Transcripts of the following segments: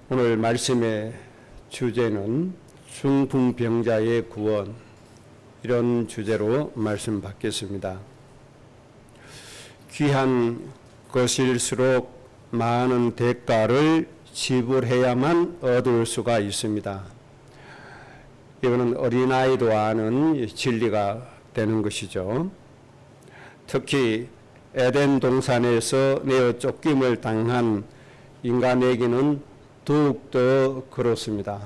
오늘 말씀의 주제는 중풍병자의 구원, 이런 주제로 말씀 받겠습니다. 귀한 것일수록 많은 대가를 지불해야만 얻을 수가 있습니다. 이거는 어린아이도 아는 진리가 되는 것이죠. 특히 에덴 동산에서 내어 쫓김을 당한 인간에게는 더욱더 그렇습니다.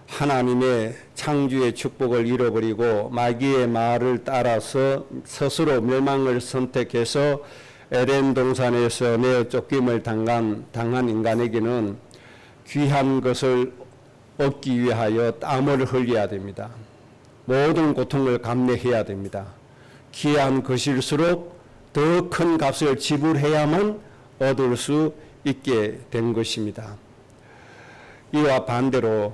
하나님의 창조의 축복을 잃어버리고 마귀의 말을 따라서 스스로 멸망을 선택해서 에덴 동산에서 내어 쫓김을 당한 인간에게는 귀한 것을 얻기 위하여 땀을 흘려야 됩니다. 모든 고통을 감내해야 됩니다. 귀한 것일수록 더 큰 값을 지불해야만 얻을 수 있게 된 것입니다. 이와 반대로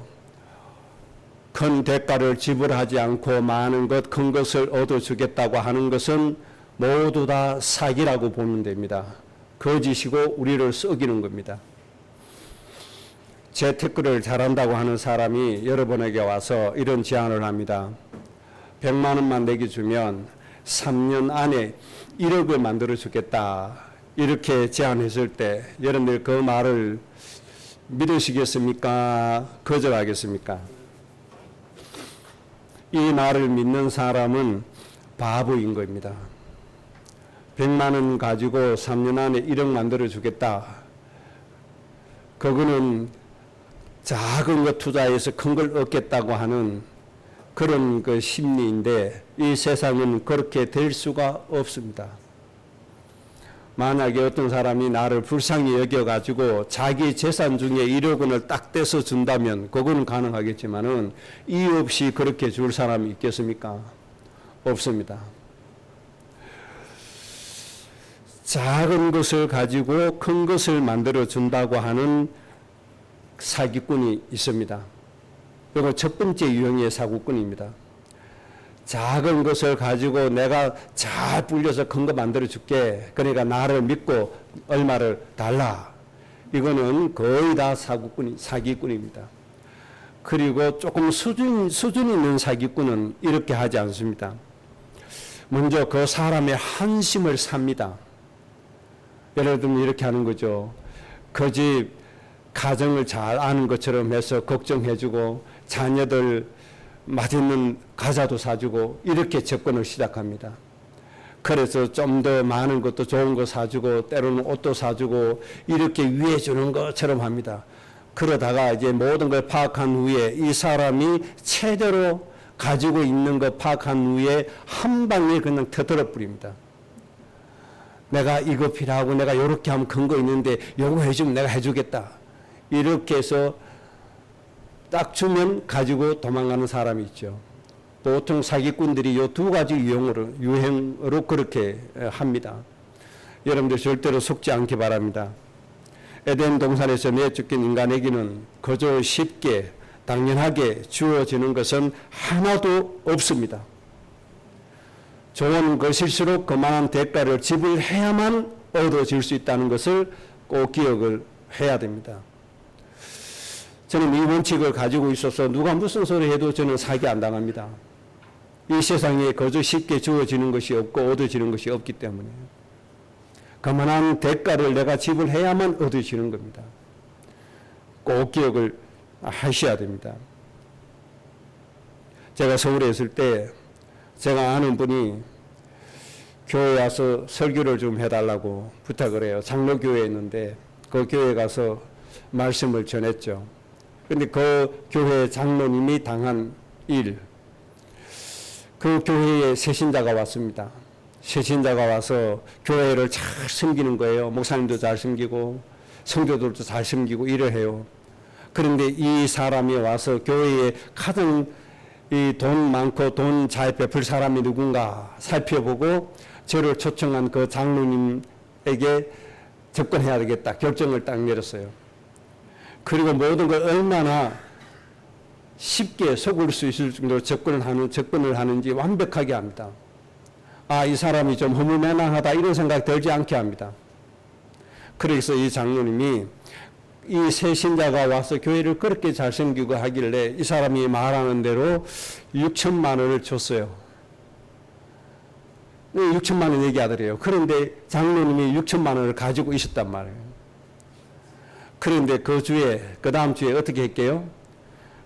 큰 대가를 지불하지 않고 많은 것, 큰 것을 얻어주겠다고 하는 것은 모두 다 사기라고 보면 됩니다. 거짓이고 우리를 속이는 겁니다. 재테크를 잘한다고 하는 사람이 여러분에게 와서 이런 제안을 합니다. 100만 원만 내게 주면 3년 안에 1억을 만들어 주겠다. 이렇게 제안했을 때 여러분들 그 말을 믿으시겠습니까? 거절하겠습니까? 이 말을 믿는 사람은 바보인 겁니다. 100만 원 가지고 3년 안에 1억 만들어 주겠다. 그거는 작은 것 투자해서 큰 걸 얻겠다고 하는 그런 그 심리인데 이 세상은 그렇게 될 수가 없습니다. 만약에 어떤 사람이 나를 불쌍히 여겨가지고 자기 재산 중에 1억 원을 딱 떼서 준다면 그거는 가능하겠지만은 이유 없이 그렇게 줄 사람이 있겠습니까? 없습니다. 작은 것을 가지고 큰 것을 만들어 준다고 하는 사기꾼이 있습니다. 이거 첫 번째 유형의 사기꾼입니다. 작은 것을 가지고 내가 잘 불려서 큰 거 만들어 줄게. 그러니까 나를 믿고 얼마를 달라. 이거는 거의 다 사기꾼입니다. 그리고 조금 수준 있는 사기꾼은 이렇게 하지 않습니다. 먼저 그 사람의 한심을 삽니다. 예를 들면 이렇게 하는 거죠. 그 집 가정을 잘 아는 것처럼 해서 걱정해주고 자녀들 맛있는 과자도 사주고 이렇게 접근을 시작합니다. 그래서 좀 더 많은 것도 좋은 거 사주고 때로는 옷도 사주고 이렇게 위해주는 것처럼 합니다. 그러다가 이제 모든 걸 파악한 후에 이 사람이 최대로 가지고 있는 거 파악한 후에 한 방에 그냥 터뜨려 뿌립니다. 내가 이거 필요하고 내가 이렇게 하면 큰 거 있는데 요거 해주면 내가 해주겠다. 이렇게 해서 딱 주면 가지고 도망가는 사람이 있죠. 보통 사기꾼들이 이 두 가지 유행으로 그렇게 합니다. 여러분들 절대로 속지 않기 바랍니다. 에덴 동산에서 내쫓긴 인간에게는 그저 쉽게 당연하게 주어지는 것은 하나도 없습니다. 좋은 것일수록 그만한 대가를 지불해야만 얻어질 수 있다는 것을 꼭 기억을 해야 됩니다. 저는 이 원칙을 가지고 있어서 누가 무슨 소리 해도 저는 사기 안 당합니다. 이 세상에 거저 쉽게 주어지는 것이 없고 얻어지는 것이 없기 때문에 그만한 대가를 내가 지불해야만 얻어지는 겁니다. 꼭 기억을 하셔야 됩니다. 제가 서울에 있을 때 제가 아는 분이 교회에 와서 설교를 좀 해달라고 부탁을 해요. 장로교회에 있는데 그 교회에 가서 말씀을 전했죠. 그런데 그 교회 장로님이 당한 일, 그 교회에 새신자가 왔습니다. 새신자가 와서 교회를 잘 섬기는 거예요. 목사님도 잘 섬기고 성도들도 잘 섬기고 일을 해요. 그런데 이 사람이 와서 교회에 가장 이 돈 많고 돈 잘 베풀 사람이 누군가 살펴보고 저를 초청한 그 장로님에게 접근해야 되겠다 결정을 딱 내렸어요. 그리고 모든 걸 얼마나 쉽게 속을 수 있을 정도로 접근을 하는지 완벽하게 합니다. 아, 이 사람이 좀 허무맹랑하다 이런 생각 들지 않게 합니다. 그래서 이 장로님이 이 새신자가 와서 교회를 그렇게 잘 섬기고 하길래 이 사람이 말하는 대로 6천만 원을 줬어요. 6천만 원 얘기하더래요. 그런데 장로님이 6천만 원을 가지고 있었단 말이에요. 그런데 그 다음 주에 어떻게 했게요?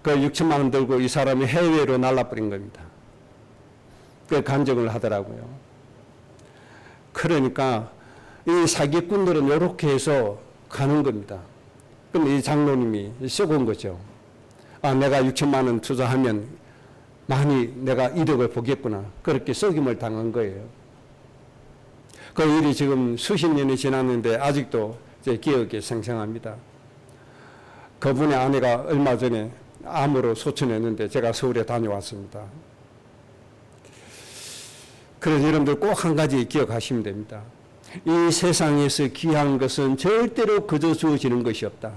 그 6천만 원 들고 이 사람이 해외로 날라버린 겁니다. 그 간증을 하더라고요. 그러니까 이 사기꾼들은 이렇게 해서 가는 겁니다. 그럼 이 장로님이 썩은 거죠. 아, 내가 6천만 원 투자하면 많이 내가 이득을 보겠구나. 그렇게 썩임을 당한 거예요. 그 일이 지금 수십 년이 지났는데 아직도 제 기억에 생생합니다. 그분의 아내가 얼마 전에 암으로 소천했는데 제가 서울에 다녀왔습니다. 그래서 여러분들 꼭 한 가지 기억하시면 됩니다. 이 세상에서 귀한 것은 절대로 그저 주어지는 것이 없다.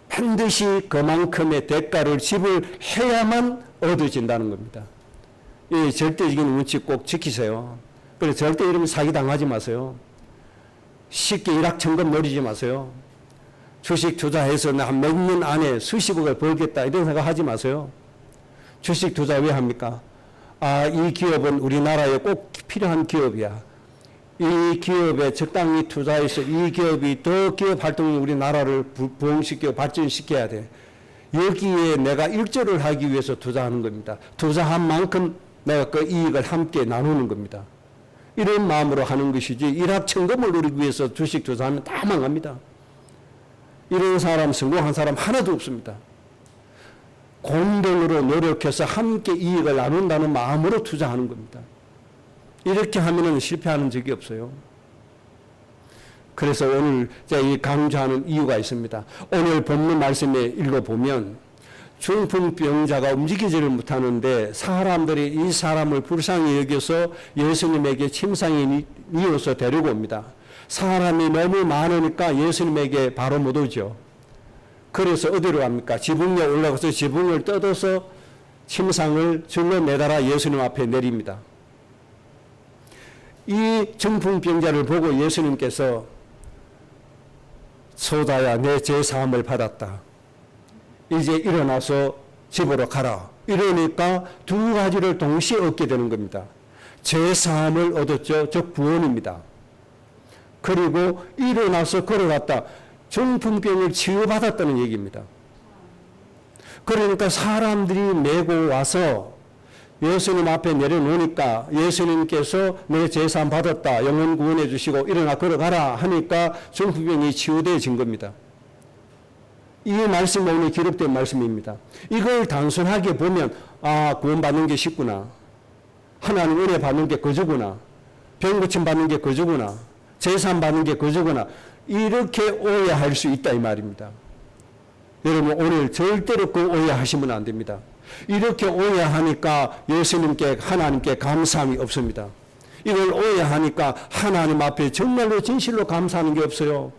반드시 그만큼의 대가를 지불해야만 얻어진다는 겁니다. 이 절대적인 원칙 꼭 지키세요. 그래서 절대 이러면 사기당하지 마세요. 쉽게 일확천금 노리지 마세요. 주식 투자해서 한 몇 년 안에 수십억을 벌겠다 이런 생각 하지 마세요. 주식 투자 왜 합니까? 아, 이 기업은 우리나라에 꼭 필요한 기업이야. 이 기업에 적당히 투자해서 이 기업이 더 기업 활동이 우리나라를 부흥시켜 발전시켜야 돼. 여기에 내가 일조를 하기 위해서 투자하는 겁니다. 투자한 만큼 내가 그 이익을 함께 나누는 겁니다. 이런 마음으로 하는 것이지 일확천금을 누리기 위해서 주식 투자하면 다 망합니다. 이런 사람, 성공한 사람 하나도 없습니다. 공동으로 노력해서 함께 이익을 나눈다는 마음으로 투자하는 겁니다. 이렇게 하면은 실패하는 적이 없어요. 그래서 오늘 제가 이 강조하는 이유가 있습니다. 오늘 본문 말씀에 읽어보면 중풍병자가 움직이지를 못하는데 사람들이 이 사람을 불쌍히 여겨서 예수님에게 침상에 이어서 데리고 옵니다. 사람이 너무 많으니까 예수님에게 바로 못 오죠. 그래서 어디로 갑니까? 지붕 위에 올라가서 지붕을 뜯어서 침상을 줄로 매달아 예수님 앞에 내립니다. 이 중풍병자를 보고 예수님께서 소자야 내 죄사함을 받았다. 이제 일어나서 집으로 가라. 이러니까 두 가지를 동시에 얻게 되는 겁니다. 죄사함을 얻었죠. 즉 구원입니다. 그리고 일어나서 걸어갔다. 중풍병을 치유받았다는 얘기입니다. 그러니까 사람들이 메고 와서 예수님 앞에 내려놓으니까 예수님께서 내 죄사함 받았다. 영혼 구원해 주시고 일어나 걸어가라 하니까 중풍병이 치유되어진 겁니다. 이 말씀이 오늘 기록된 말씀입니다. 이걸 단순하게 보면 아, 구원받는 게 쉽구나. 하나님 은혜 받는 게 그저구나. 병 고침 받는 게 그저구나. 재산 받는 게 그저구나. 이렇게 오해할 수 있다 이 말입니다. 여러분 오늘 절대로 그 오해하시면 안 됩니다. 이렇게 오해하니까 예수님께 하나님께 감사함이 없습니다. 이걸 오해하니까 하나님 앞에 정말로 진실로 감사하는 게 없어요.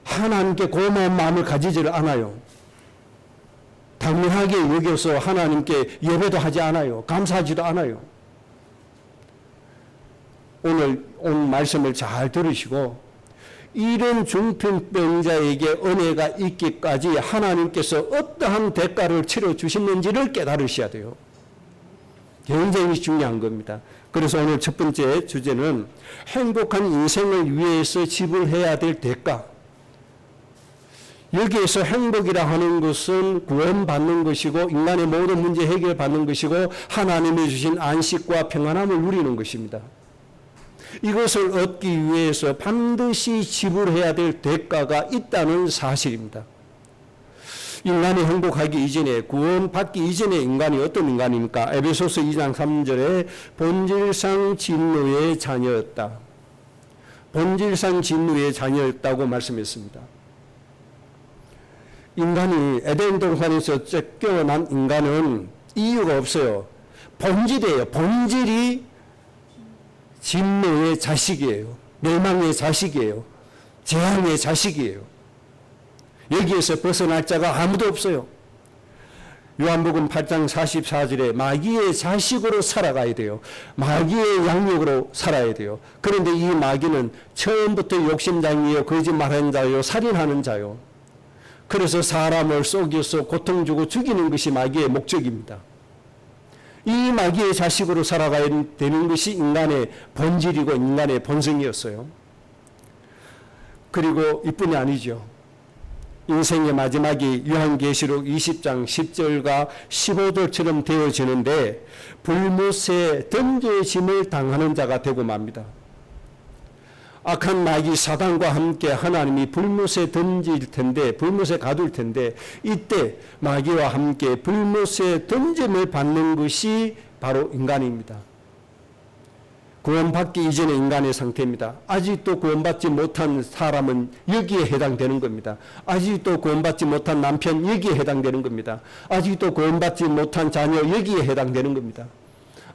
하나님께 고마운 마음을 가지지를 않아요. 당연하게 여겨서 하나님께 예배도 하지 않아요. 감사하지도 않아요. 오늘 말씀을 잘 들으시고 이런 중풍병자에게 은혜가 있기까지 하나님께서 어떠한 대가를 치러주셨는지를 깨달으셔야 돼요. 굉장히 중요한 겁니다. 그래서 오늘 첫 번째 주제는 행복한 인생을 위해서 지불해야 될 대가. 여기에서 행복이라 하는 것은 구원받는 것이고 인간의 모든 문제 해결받는 것이고 하나님이 주신 안식과 평안함을 누리는 것입니다. 이것을 얻기 위해서 반드시 지불해야 될 대가가 있다는 사실입니다. 인간이 행복하기 이전에 구원받기 이전에 인간이 어떤 인간입니까? 에베소서 2장 3절에 본질상 진노의 자녀였다. 본질상 진노의 자녀였다고 말씀했습니다. 인간이 에덴 동산에서 쫓겨난 인간은 이유가 없어요. 본질이에요. 본질이 진노의 자식이에요. 멸망의 자식이에요. 재앙의 자식이에요. 여기에서 벗어날 자가 아무도 없어요. 요한복음 8장 44절에 마귀의 자식으로 살아가야 돼요. 마귀의 양육으로 살아야 돼요. 그런데 이 마귀는 처음부터 욕심장이요, 거짓말하는 자요, 살인하는 자요. 그래서 사람을 속여서 고통 주고 죽이는 것이 마귀의 목적입니다. 이 마귀의 자식으로 살아가야 되는 것이 인간의 본질이고 인간의 본성이었어요. 그리고 이뿐이 아니죠. 인생의 마지막이 요한계시록 20장 10절과 15절처럼 되어지는데 불못에 던져짐을 당하는 자가 되고 맙니다. 악한 마귀 사단과 함께 하나님이 불못에 던질 텐데, 불못에 가둘 텐데, 이때 마귀와 함께 불못에 던짐을 받는 것이 바로 인간입니다. 구원받기 이전의 인간의 상태입니다. 아직도 구원받지 못한 사람은 여기에 해당되는 겁니다. 아직도 구원받지 못한 남편 여기에 해당되는 겁니다. 아직도 구원받지 못한 자녀 여기에 해당되는 겁니다.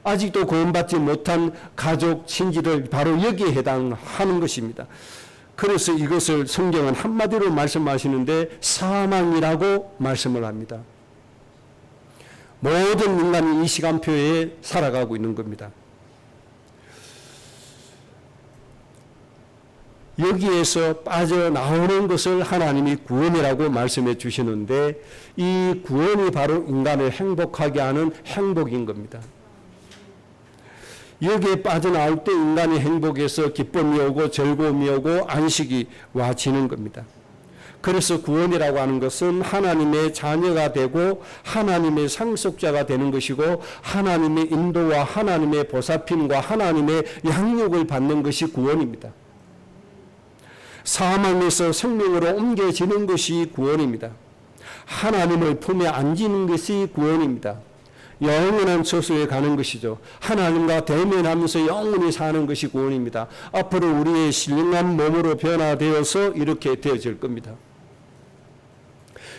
아직도 구원받지 못한 가족, 친지들 바로 여기에 해당하는 것입니다. 그래서 이것을 성경은 한마디로 말씀하시는데 사망이라고 말씀을 합니다. 모든 인간이 이 시간표에 살아가고 있는 겁니다. 여기에서 빠져나오는 것을 하나님이 구원이라고 말씀해 주시는데 이 구원이 바로 인간을 행복하게 하는 행복인 겁니다. 여기에 빠져나올 때 인간의 행복에서 기쁨이 오고 즐거움이 오고 안식이 와지는 겁니다. 그래서 구원이라고 하는 것은 하나님의 자녀가 되고 하나님의 상속자가 되는 것이고 하나님의 인도와 하나님의 보살핌과 하나님의 양육을 받는 것이 구원입니다. 사망에서 생명으로 옮겨지는 것이 구원입니다. 하나님의 품에 안기는 것이 구원입니다. 영원한 처소에 가는 것이죠. 하나님과 대면하면서 영원히 사는 것이 구원입니다. 앞으로 우리의 신령한 몸으로 변화되어서 이렇게 되어질 겁니다.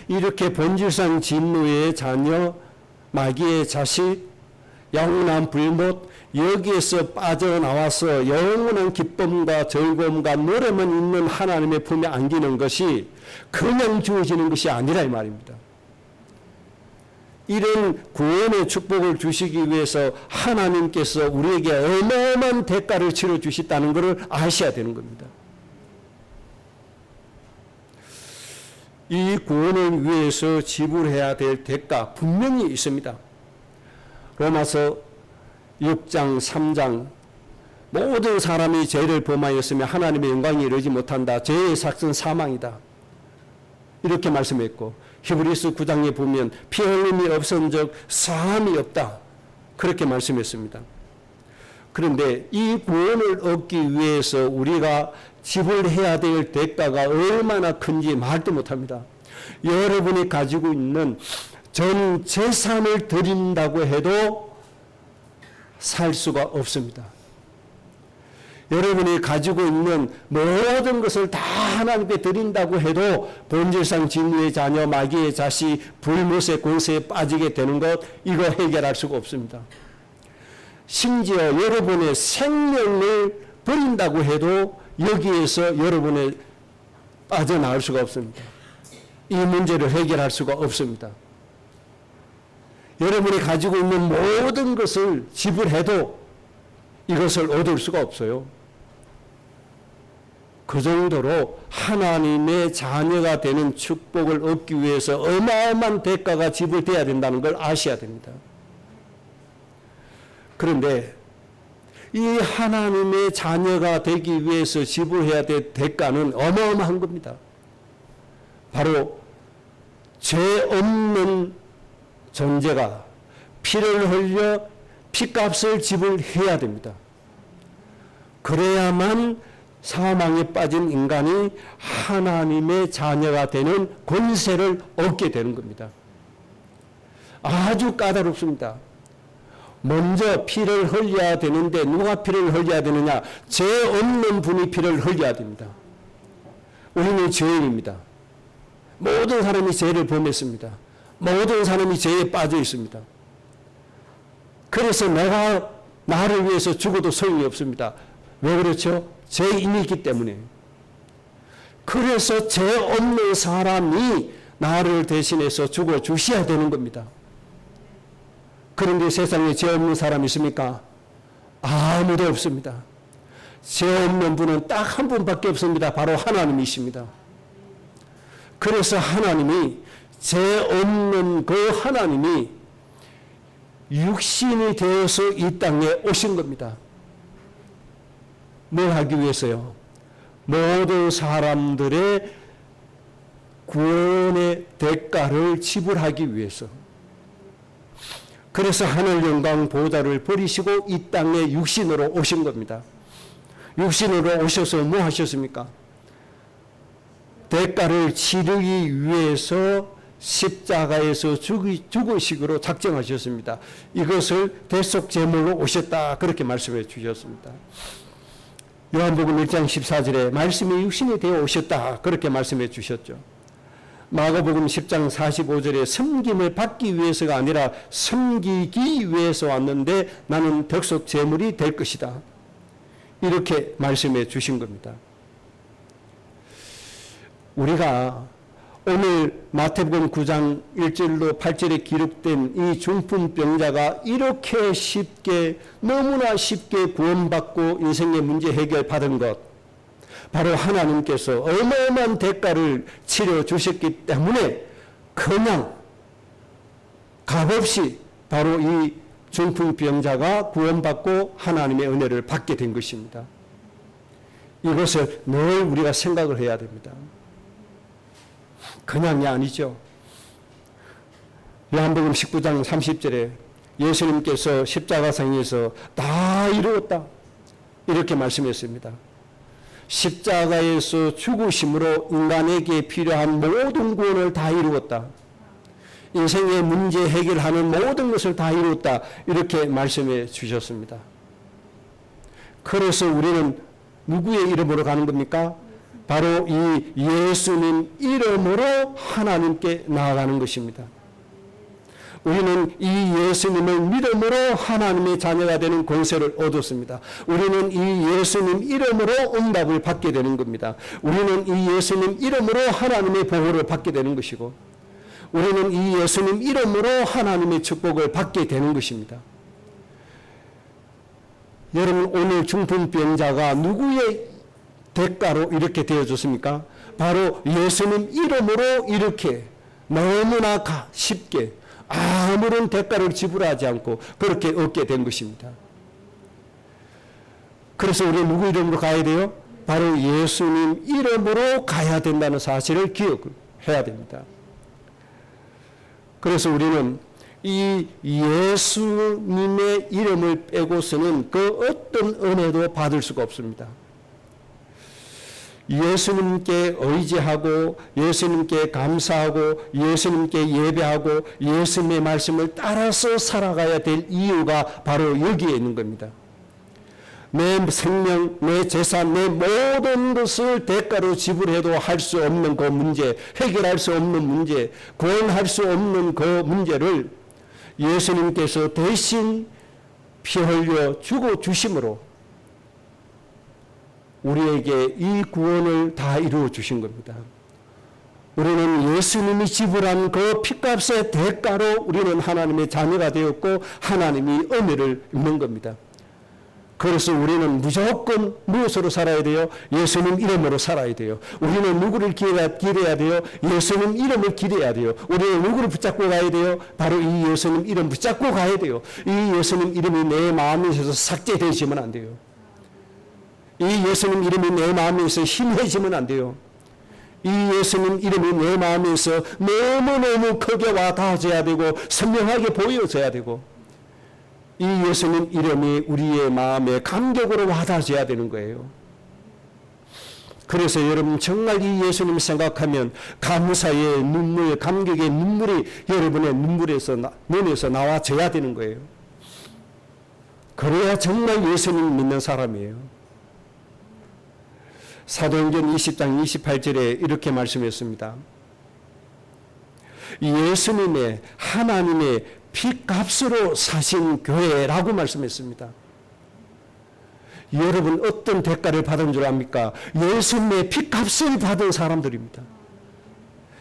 이렇게 본질상 진노의 자녀, 마귀의 자식, 영원한 불못, 여기에서 빠져나와서 영원한 기쁨과 즐거움과 노래만 있는 하나님의 품에 안기는 것이 그냥 주어지는 것이 아니라 이 말입니다. 이런 구원의 축복을 주시기 위해서 하나님께서 우리에게 어마어마한 대가를 치러 주셨다는 것을 아셔야 되는 겁니다. 이 구원을 위해서 지불해야 될 대가 분명히 있습니다. 로마서 6장 3장 모든 사람이 죄를 범하였으며 하나님의 영광에 이르지 못한다. 죄의 삭은 사망이다. 이렇게 말씀했고 히브리서 9장에 보면 피 흘림이 없은즉 사함이 없다. 그렇게 말씀했습니다. 그런데 이 구원을 얻기 위해서 우리가 지불해야 될 대가가 얼마나 큰지 말도 못합니다. 여러분이 가지고 있는 전 재산을 드린다고 해도 살 수가 없습니다. 여러분이 가지고 있는 모든 것을 다 하나님께 드린다고 해도 본질상 진노의 자녀, 마귀의 자식, 불못의 권세에 빠지게 되는 것, 이거 해결할 수가 없습니다. 심지어 여러분의 생명을 버린다고 해도 여기에서 여러분의 빠져나올 수가 없습니다. 이 문제를 해결할 수가 없습니다. 여러분이 가지고 있는 모든 것을 지불해도 이것을 얻을 수가 없어요. 그 정도로 하나님의 자녀가 되는 축복을 얻기 위해서 어마어마한 대가가 지불돼야 된다는 걸 아셔야 됩니다. 그런데 이 하나님의 자녀가 되기 위해서 지불해야 될 대가는 어마어마한 겁니다. 바로 죄 없는 존재가 피를 흘려 피값을 지불해야 됩니다. 그래야만 사망에 빠진 인간이 하나님의 자녀가 되는 권세를 얻게 되는 겁니다. 아주 까다롭습니다. 먼저 피를 흘려야 되는데 누가 피를 흘려야 되느냐? 죄 없는 분이 피를 흘려야 됩니다. 우리는 죄인입니다. 모든 사람이 죄를 범했습니다. 모든 사람이 죄에 빠져 있습니다. 그래서 내가 나를 위해서 죽어도 소용이 없습니다. 왜 그렇죠? 죄인이기 때문에. 그래서 죄 없는 사람이 나를 대신해서 죽어 주셔야 되는 겁니다. 그런데 세상에 죄 없는 사람이 있습니까? 아무도 없습니다. 죄 없는 분은 딱 한 분밖에 없습니다. 바로 하나님이십니다. 그래서 하나님이 죄 없는 그 하나님이 육신이 되어서 이 땅에 오신 겁니다. 뭘 하기 위해서요? 모든 사람들의 구원의 대가를 지불하기 위해서. 그래서 하늘 영광 보좌를 버리시고 이 땅에 육신으로 오신 겁니다. 육신으로 오셔서 뭐 하셨습니까? 대가를 치르기 위해서 십자가에서 죽으시기로 작정하셨습니다. 이것을 대속 제물로 오셨다, 그렇게 말씀해 주셨습니다. 요한복음 1장 14절에 말씀이 육신이 되어 오셨다, 그렇게 말씀해 주셨죠. 마가복음 10장 45절에 섬김을 받기 위해서가 아니라 섬기기 위해서 왔는데 나는 덕속 제물이 될 것이다, 이렇게 말씀해 주신 겁니다. 우리가 오늘 마태복음 9장 1절로 8절에 기록된 이 중풍병자가 이렇게 쉽게, 너무나 쉽게 구원받고 인생의 문제 해결받은 것, 바로 하나님께서 어마어마한 대가를 치러 주셨기 때문에 그냥 값없이 바로 이 중풍병자가 구원받고 하나님의 은혜를 받게 된 것입니다. 이것을 늘 우리가 생각을 해야 됩니다. 그냥이 아니죠. 요한복음 19장 30절에 예수님께서 십자가상에서 다 이루었다, 이렇게 말씀했습니다. 십자가에서 죽으심으로 인간에게 필요한 모든 구원을 다 이루었다. 인생의 문제 해결하는 모든 것을 다 이루었다, 이렇게 말씀해 주셨습니다. 그래서 우리는 누구의 이름으로 가는 겁니까? 바로 이 예수님 이름으로 하나님께 나아가는 것입니다. 우리는 이 예수님을 믿음으로 하나님의 자녀가 되는 권세를 얻었습니다. 우리는 이 예수님 이름으로 응답을 받게 되는 겁니다. 우리는 이 예수님 이름으로 하나님의 보호를 받게 되는 것이고, 우리는 이 예수님 이름으로 하나님의 축복을 받게 되는 것입니다. 여러분, 오늘 중풍병자가 누구의 대가로 이렇게 되어졌습니까? 바로 예수님 이름으로 이렇게 너무나 쉽게 아무런 대가를 지불하지 않고 그렇게 얻게 된 것입니다. 그래서 우리 누구 이름으로 가야 돼요? 바로 예수님 이름으로 가야 된다는 사실을 기억해야 됩니다. 그래서 우리는 이 예수님의 이름을 빼고서는 그 어떤 은혜도 받을 수가 없습니다. 예수님께 의지하고 예수님께 감사하고 예수님께 예배하고 예수님의 말씀을 따라서 살아가야 될 이유가 바로 여기에 있는 겁니다. 내 생명, 내 재산, 내 모든 것을 대가로 지불해도 할 수 없는 그 문제, 해결할 수 없는 문제, 구원할 수 없는 그 문제를 예수님께서 대신 피 흘려 주고 주심으로 우리에게 이 구원을 다 이루어 주신 겁니다. 우리는 예수님이 지불한 그 피값의 대가로 우리는 하나님의 자녀가 되었고 하나님이 은혜를 입는 겁니다. 그래서 우리는 무조건 무엇으로 살아야 돼요? 예수님 이름으로 살아야 돼요. 우리는 누구를 기대야 돼요? 예수님 이름을 기대야 돼요. 우리는 누구를 붙잡고 가야 돼요? 바로 이 예수님 이름 붙잡고 가야 돼요. 이 예수님 이름이 내 마음에서 삭제되지면 안 돼요. 이 예수님 이름이 내 마음에서 희미해지면 안 돼요. 이 예수님 이름이 내 마음에서 너무너무 크게 와 닿아져야 되고 선명하게 보여져야 되고, 이 예수님 이름이 우리의 마음에 감격으로 와 닿아져야 되는 거예요. 그래서 여러분 정말 이 예수님 생각하면 감사의 눈물, 감격의 눈물이 여러분의 눈에서 나와져야 되는 거예요. 그래야 정말 예수님 믿는 사람이에요. 사도행전 20장 28절에 이렇게 말씀했습니다. 예수님의 하나님의 피값으로 사신 교회라고 말씀했습니다. 여러분 어떤 대가를 받은 줄 압니까? 예수님의 피값을 받은 사람들입니다.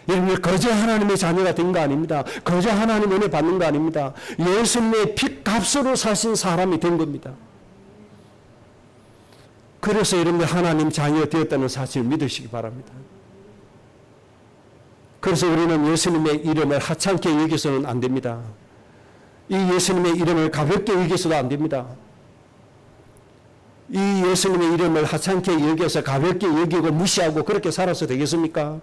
여러분 거저 하나님의 자녀가 된 거 아닙니다. 거저 하나님 은혜 받는 거 아닙니다. 예수님의 피값으로 사신 사람이 된 겁니다. 그래서 여러분들 하나님 자녀 되었다는 사실을 믿으시기 바랍니다. 그래서 우리는 예수님의 이름을 하찮게 여기서는 안 됩니다. 이 예수님의 이름을 가볍게 여기서도 안 됩니다. 이 예수님의 이름을 하찮게 여겨서 가볍게 여기고 무시하고 그렇게 살아서 되겠습니까?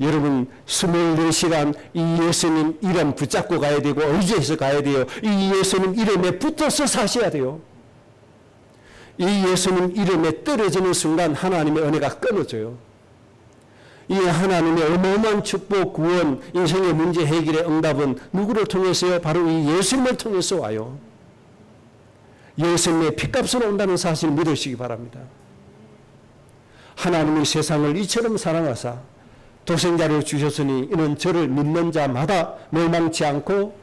여러분 24시간 이 예수님 이름 붙잡고 가야 되고 의지해서 가야 돼요. 이 예수님 이름에 붙어서 사셔야 돼요. 이 예수님 이름에 떨어지는 순간 하나님의 은혜가 끊어져요. 이 하나님의 어마어마한 축복, 구원, 인생의 문제 해결의 응답은 누구를 통해서요? 바로 이 예수님을 통해서 와요. 예수님의 핏값으로 온다는 사실을 믿으시기 바랍니다. 하나님이 세상을 이처럼 사랑하사 독생자를 주셨으니 이는 저를 믿는 자마다 멸망치 않고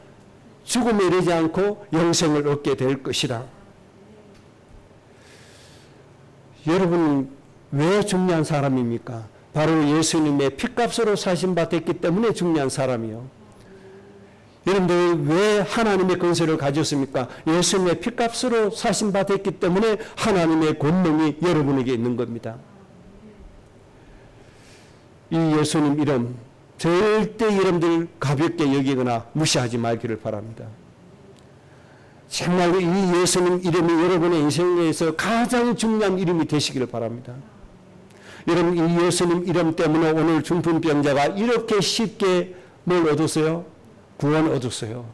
죽음에 이르지 않고 영생을 얻게 될 것이다. 여러분 왜 중요한 사람입니까? 바로 예수님의 핏값으로 사신 바 됐기 때문에 중요한 사람이요. 여러분들 왜 하나님의 권세를 가졌습니까? 예수님의 핏값으로 사신 바 됐기 때문에 하나님의 권능이 여러분에게 있는 겁니다. 이 예수님 이름 절대 여러분들 가볍게 여기거나 무시하지 말기를 바랍니다. 정말 이 예수님 이름이 여러분의 인생에서 가장 중요한 이름이 되시기를 바랍니다. 여러분 이 예수님 이름 때문에 오늘 중풍병자가 이렇게 쉽게 뭘 얻었어요? 구원 얻었어요.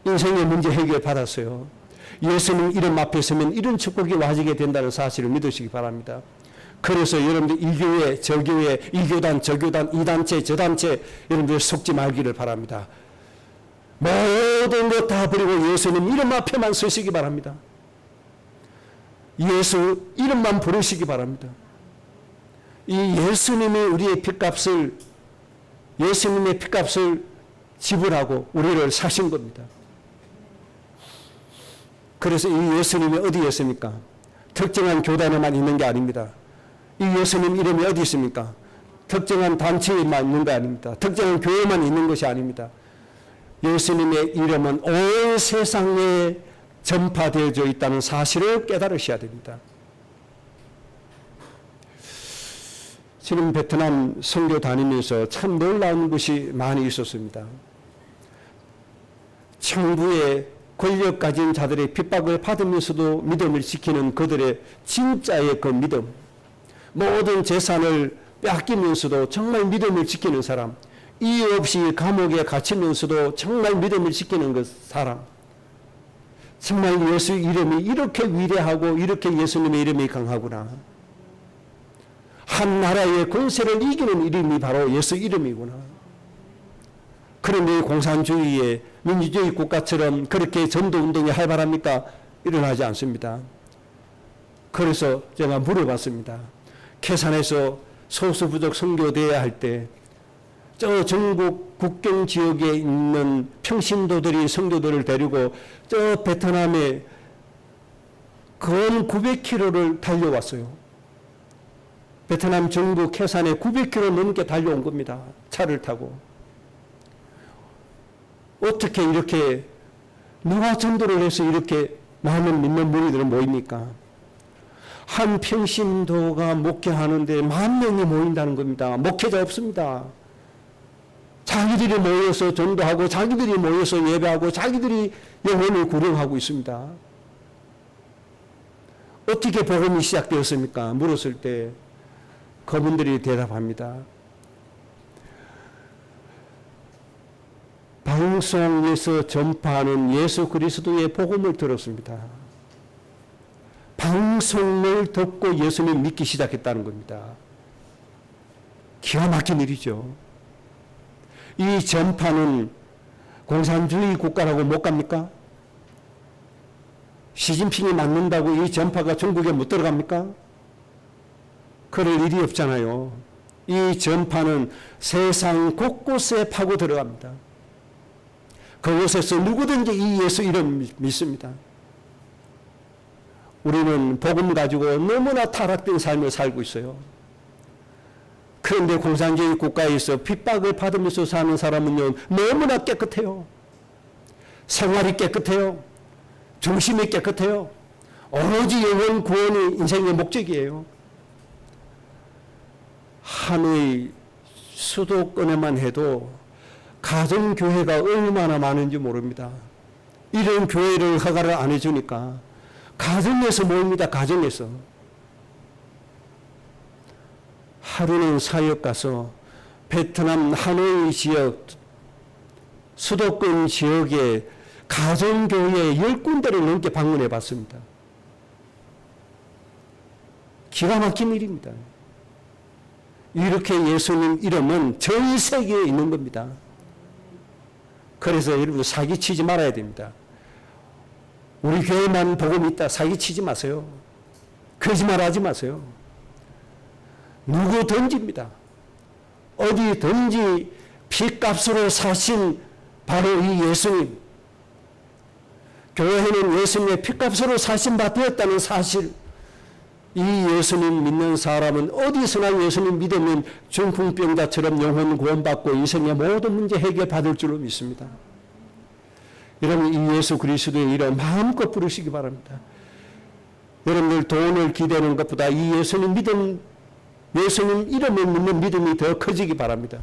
인생의 문제 해결 받았어요. 예수님 이름 앞에 서면 이런 축복이 와지게 된다는 사실을 믿으시기 바랍니다. 그래서 여러분들 이 교회, 저 교회, 이 교단, 저 교단, 이 단체, 저 단체 여러분들 속지 말기를 바랍니다. 모든 것 다 버리고 예수님 이름 앞에만 서시기 바랍니다. 예수 이름만 부르시기 바랍니다. 이 예수님이 우리의 핏값을, 예수님의 핏값을 지불하고 우리를 사신 겁니다. 그래서 이 예수님이 어디에 있습니까? 특정한 교단에만 있는 게 아닙니다. 이 예수님 이름이 어디 있습니까? 특정한 단체에만 있는 거 아닙니다. 특정한 교회만 있는 것이 아닙니다. 예수님의 이름은 온 세상에 전파되어져 있다는 사실을 깨달으셔야 됩니다. 지금 베트남 선교 다니면서 참 놀라운 것이 많이 있었습니다. 정부의 권력 가진 자들의 핍박을 받으면서도 믿음을 지키는 그들의 진짜의 그 믿음, 모든 재산을 뺏기면서도 정말 믿음을 지키는 사람, 이유 없이 감옥에 갇히면서도 정말 믿음을 지키는 그 사람, 정말 예수 이름이 이렇게 위대하고 이렇게 예수님의 이름이 강하구나. 한 나라의 권세를 이기는 이름이 바로 예수 이름이구나. 그런데 공산주의의 민주주의 국가처럼 그렇게 전도운동이 활발합니까? 일어나지 않습니다. 그래서 제가 물어봤습니다. 계산에서 소수부족 선교대회야 할 때 저 전국 국경 지역에 있는 평신도들이 성도들을 데리고 저 베트남에 근 900km를 달려왔어요. 베트남 정부 캐산에 900km 넘게 달려온 겁니다. 차를 타고. 어떻게 이렇게 누가 전도를 해서 이렇게 많은 믿는 무리들은 모입니까? 한 평신도가 목회하는데 10,000명이 모인다는 겁니다. 목회자 없습니다. 자기들이 모여서 전도하고 자기들이 모여서 예배하고 자기들이 영혼을 구령하고 있습니다. 어떻게 복음이 시작되었습니까? 물었을 때 그분들이 대답합니다. 방송에서 전파하는 예수 그리스도의 복음을 들었습니다. 방송을 듣고 예수님을 믿기 시작했다는 겁니다. 기가 막힌 일이죠. 이 전파는 공산주의 국가라고 못 갑니까? 시진핑이 맞는다고 이 전파가 중국에 못 들어갑니까? 그럴 일이 없잖아요. 이 전파는 세상 곳곳에 파고 들어갑니다. 그곳에서 누구든지 이 예수 이름 믿습니다. 우리는 복음 가지고 너무나 타락된 삶을 살고 있어요. 그런데 공산주의 국가에서 핍박을 받으면서 사는 사람은요, 너무나 깨끗해요. 생활이 깨끗해요. 중심이 깨끗해요. 오로지 영혼 구원이 인생의 목적이에요. 하노이 수도권에만 해도 가정교회가 얼마나 많은지 모릅니다. 이런 교회를 허가를 안 해주니까 가정에서 모입니다. 가정에서. 하루는 사역 가서 베트남 하노이 지역, 수도권 지역에 가정교회 10군데를 넘게 방문해 봤습니다. 기가 막힌 일입니다. 이렇게 예수님 이름은 전 세계에 있는 겁니다. 그래서 여러분 사기치지 말아야 됩니다. 우리 교회만 복음이 있다 사기치지 마세요. 거짓말하지 마세요. 누구든지입니다. 어디든지 피값으로 사신 바로 이 예수님. 교회는 예수님의 피값으로 사신 바 되었다는 사실. 이 예수님 믿는 사람은 어디서나 예수님 믿으면 중풍병자처럼 영혼 구원받고 인생의 모든 문제 해결받을 줄로 믿습니다. 여러분 이 예수 그리스도의 이름 마음껏 부르시기 바랍니다. 여러분들 돈을 기대하는 것보다 이 예수님 이름을 믿는 믿음이 더 커지기 바랍니다.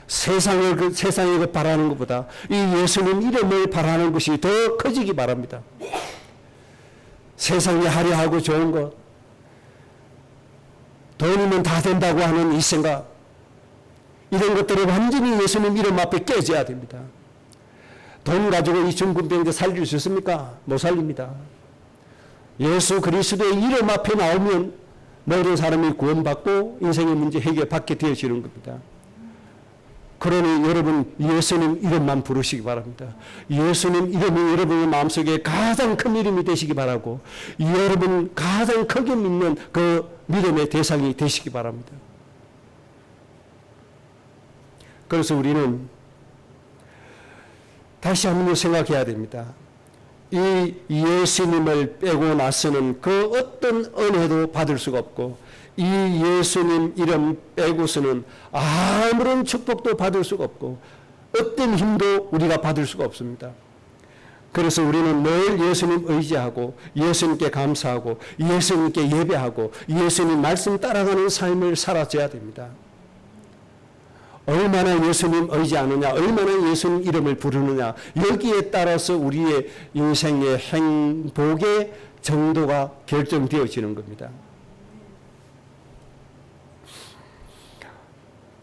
세상을 바라는 것보다 이 예수님 이름을 바라는 것이 더 커지기 바랍니다. 세상이 화려하고 좋은 것, 돈이면 다 된다고 하는 이 생각, 이런 것들을 완전히 예수님 이름 앞에 깨져야 됩니다. 돈 가지고 이 중풍병자 살릴 수 있습니까? 못 살립니다. 예수 그리스도의 이름 앞에 나오면 모든 사람이 구원받고 인생의 문제 해결받게 되어지는 겁니다. 그러니 여러분 예수님 이름만 부르시기 바랍니다. 예수님 이름이 여러분의 마음속에 가장 큰 이름이 되시기 바라고 여러분 가장 크게 믿는 그 믿음의 대상이 되시기 바랍니다. 그래서 우리는 다시 한번 생각해야 됩니다. 이 예수님을 빼고 나서는 그 어떤 은혜도 받을 수가 없고 이 예수님 이름 빼고서는 아무런 축복도 받을 수가 없고 어떤 힘도 우리가 받을 수가 없습니다. 그래서 우리는 늘 예수님 의지하고 예수님께 감사하고 예수님께 예배하고 예수님 말씀 따라가는 삶을 살아줘야 됩니다. 얼마나 예수님 의지하느냐, 얼마나 예수님 이름을 부르느냐, 여기에 따라서 우리의 인생의 행복의 정도가 결정되어지는 겁니다.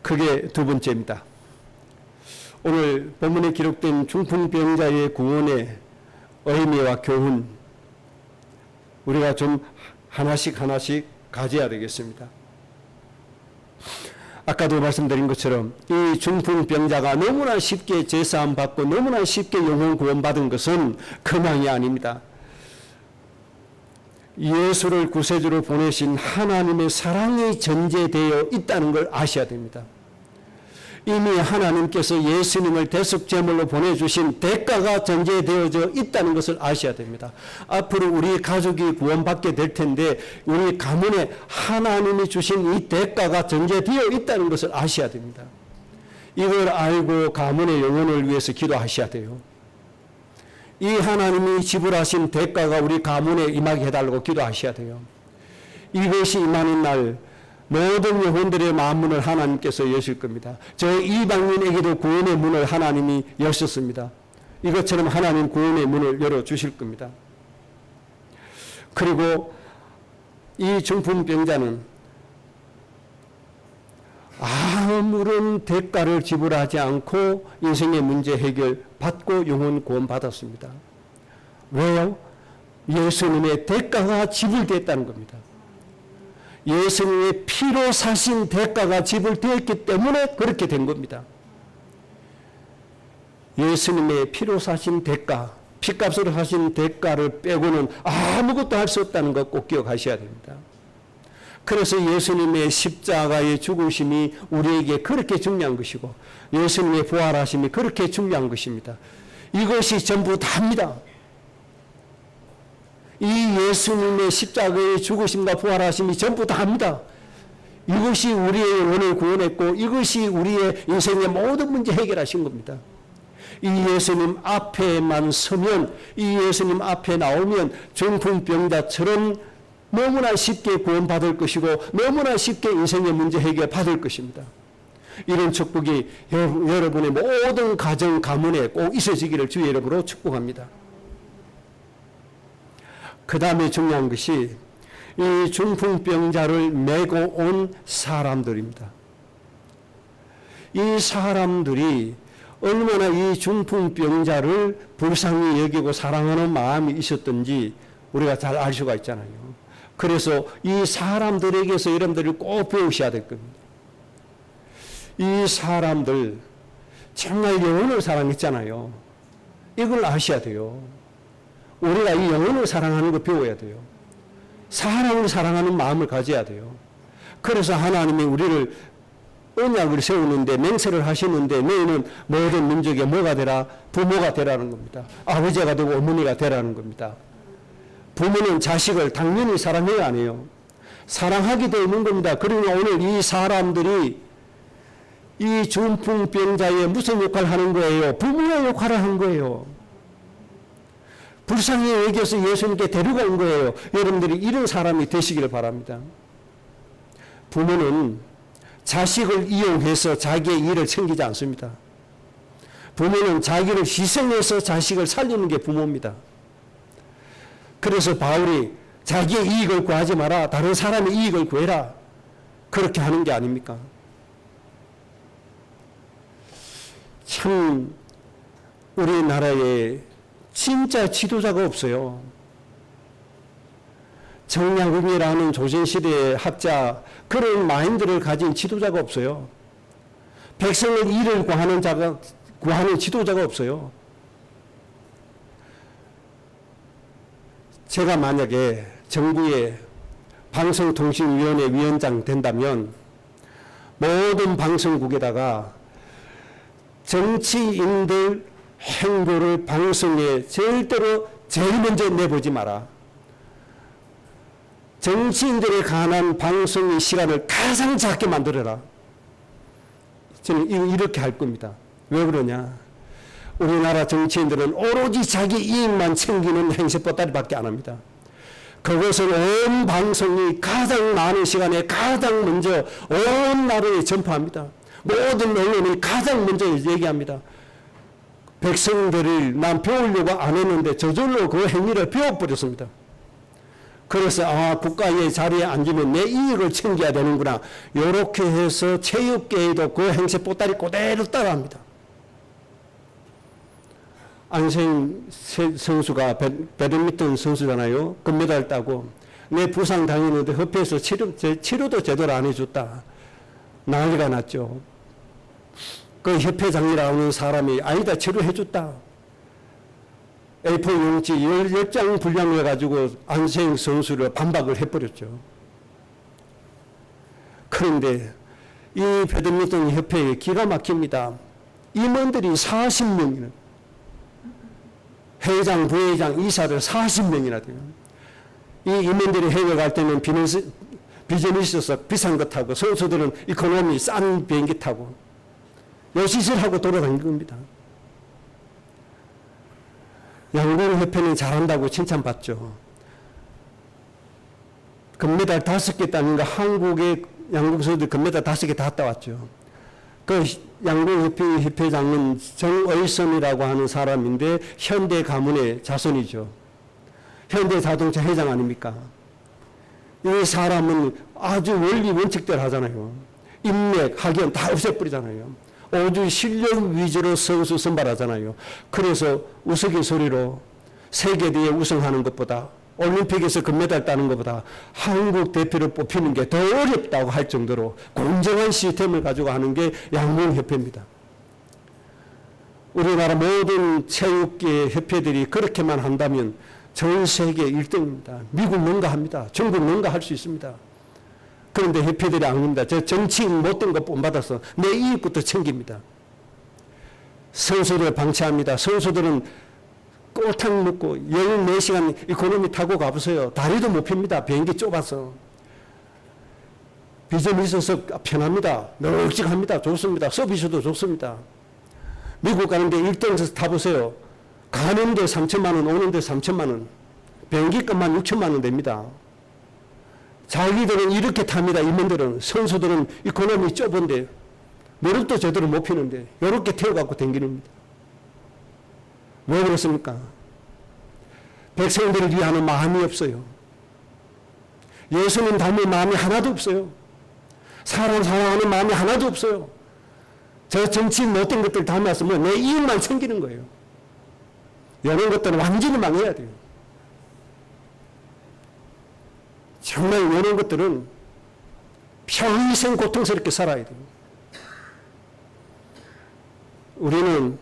그게 두 번째입니다. 오늘 본문에 기록된 중풍병자의 구원의 의미와 교훈, 우리가 좀 하나씩 가져야 되겠습니다. 아까도 말씀드린 것처럼 이 중풍병자가 너무나 쉽게 제사함 받고 너무나 쉽게 영혼 구원받은 것은 그만이 아닙니다. 예수를 구세주로 보내신 하나님의 사랑이 전제되어 있다는 걸 아셔야 됩니다. 이미 하나님께서 예수님을 대속제물로 보내주신 대가가 전제되어져 있다는 것을 아셔야 됩니다. 앞으로 우리 가족이 구원받게 될 텐데 우리 가문에 하나님이 주신 이 대가가 전제되어 있다는 것을 아셔야 됩니다. 이걸 알고 가문의 영혼을 위해서 기도하셔야 돼요. 이 하나님이 지불하신 대가가 우리 가문에 임하게 해달라고 기도하셔야 돼요. 이것이 임하는 날 모든 영혼들의 마음문을 하나님께서 여실 겁니다. 저 이방인에게도 구원의 문을 하나님이 여셨습니다. 이것처럼 하나님 구원의 문을 열어주실 겁니다. 그리고 이 중풍병자는 아무런 대가를 지불하지 않고 인생의 문제 해결 받고 영혼 구원 받았습니다. 왜요? 예수님의 대가가 지불됐다는 겁니다. 예수님의 피로 사신 대가가 지불되었기 때문에 그렇게 된 겁니다. 예수님의 피로 사신 대가, 피값으로 사신 대가를 빼고는 아무것도 할 수 없다는 것 꼭 기억하셔야 됩니다. 그래서 예수님의 십자가의 죽으심이 우리에게 그렇게 중요한 것이고 예수님의 부활하심이 그렇게 중요한 것입니다. 이것이 전부 다입니다. 이 예수님의 십자가의 죽으심과 부활하심이 전부 다합니다. 이것이 우리의 영혼을 구원했고 이것이 우리의 인생의 모든 문제 해결하신 겁니다. 이 예수님 앞에만 서면 이 예수님 앞에 나오면 중풍병자처럼 너무나 쉽게 구원받을 것이고 너무나 쉽게 인생의 문제 해결 받을 것입니다. 이런 축복이 여러분의 모든 가정 가문에 꼭 있어지기를 주의 이름으로 축복합니다. 그 다음에 중요한 것이 이 중풍병자를 메고 온 사람들입니다. 이 사람들이 얼마나 이 중풍병자를 불쌍히 여기고 사랑하는 마음이 있었던지 우리가 잘 알 수가 있잖아요. 그래서 이 사람들에게서 여러분들이 꼭 배우셔야 될 겁니다. 이 사람들 정말 영혼을 사랑했잖아요. 이걸 아셔야 돼요. 우리가 이 영혼을 사랑하는 거 배워야 돼요. 사람을 사랑하는 마음을 가져야 돼요. 그래서 하나님이 우리를 언약을 세우는데 맹세를 하시는데 너희는 모든 민족에 뭐가 되라? 부모가 되라는 겁니다. 아버지가 되고 어머니가 되라는 겁니다. 부모는 자식을 당연히 사랑해야 하네요. 사랑하게 되는 겁니다. 그러나 오늘 이 사람들이 이 중풍병자의 무슨 역할을 하는 거예요? 부모의 역할을 하는 거예요. 불쌍히 여겨서 예수님께 데리고 온 거예요. 여러분들이 이런 사람이 되시기를 바랍니다. 부모는 자식을 이용해서 자기의 일을 챙기지 않습니다. 부모는 자기를 희생해서 자식을 살리는 게 부모입니다. 그래서 바울이 자기의 이익을 구하지 마라. 다른 사람의 이익을 구해라. 그렇게 하는 게 아닙니까? 참 우리나라에 진짜 지도자가 없어요. 정약용이라는 조선시대의 학자 그런 마인드를 가진 지도자가 없어요. 백성을 일을 구하는 지도자가 없어요. 제가 만약에 정부의 방송통신위원회 위원장 된다면 모든 방송국에다가 정치인들 행보를 방송에 절대로 제일 먼저 내보지 마라. 정치인들에 관한 방송의 시간을 가장 작게 만들어라. 저는 이렇게 할 겁니다. 왜 그러냐? 우리나라 정치인들은 오로지 자기 이익만 챙기는 행세보따리밖에 안 합니다. 그것은 온 방송이 가장 많은 시간에 가장 먼저 온 나라에 전파합니다. 모든 언론이 가장 먼저 얘기합니다. 백성들을 난 배우려고 안 했는데 저절로 그 행위를 배워버렸습니다. 그래서 국가의 자리에 앉으면 내 이익을 챙겨야 되는구나. 이렇게 해서 체육계에도 그 행세 보따리 그대로 따라합니다. 안세인 선수가 배드민턴 선수잖아요. 금메달 따고 내 부상 당했는데 협회에서 치료도 제대로 안 해줬다. 난리가 났죠. 그 협회장이라고 하는 사람이 아니다 치료해줬다. A4 용지 10장 분량해가지고 안세인 선수를 반박을 해버렸죠. 그런데 이 배드민턴 협회에 기가 막힙니다. 임원들이 40명이나 회장, 부회장, 이사들 40명이나 돼요. 이 임원들이 해외 갈 때는 비즈니스에서 비싼 거 타고 선수들은 이코노미 싼 비행기 타고 요시를 하고 돌아다닌 겁니다. 양궁협회는 잘한다고 칭찬받죠. 금메달 5개 따는 거 한국의 양궁 선수들 금메달 5개 다 따왔죠. 그 양궁협회장은 정의선이라고 하는 사람인데 현대 가문의 자손이죠. 현대자동차 회장 아닙니까? 이 사람은 아주 원리 원칙대로 하잖아요. 인맥, 학연 다 없애버리잖아요. 오직 실력 위주로 선수 선발하잖아요. 그래서 우스갯소리로 세계대회 우승하는 것보다 올림픽에서 금메달 따는 것보다 한국 대표를 뽑히는 게 더 어렵다고 할 정도로 공정한 시스템을 가지고 하는 게 양궁협회입니다. 우리나라 모든 체육계 협회들이 그렇게만 한다면 전 세계 1등입니다. 미국 능가합니다. 중국 능가할 수 있습니다. 그런데 협회들이 안 합니다. 저 정치인 못된 거 본받아서 내 이익부터 챙깁니다. 선수를 방치합니다. 선수들은 꼴탕 먹고 14시간 이코노미 타고 가보세요. 다리도 못 핍니다. 비행기 좁아서. 비즈니스에서 편합니다. 널찍합니다. 좋습니다. 서비스도 좋습니다. 미국 가는데 1등에서 타보세요. 가는데 3천만 원, 오는데 3천만 원. 비행기 값만 6천만 원 됩니다. 자기들은 이렇게 탑니다. 임원들은. 선수들은 이코노미 좁은데 무릎도 제대로 못 피는데 이렇게 태워갖고 댕기는입니다. 왜 그렇습니까? 백성들을 위하는 마음이 없어요. 예수님 닮은 마음이 하나도 없어요. 사람 사랑하는 마음이 하나도 없어요. 저 정치인 못된 것들 닮았으면 내 이익만 챙기는 거예요. 이런 것들은 완전히 망해야 돼요. 정말 이런 것들은 평생 고통스럽게 살아야 돼요. 우리는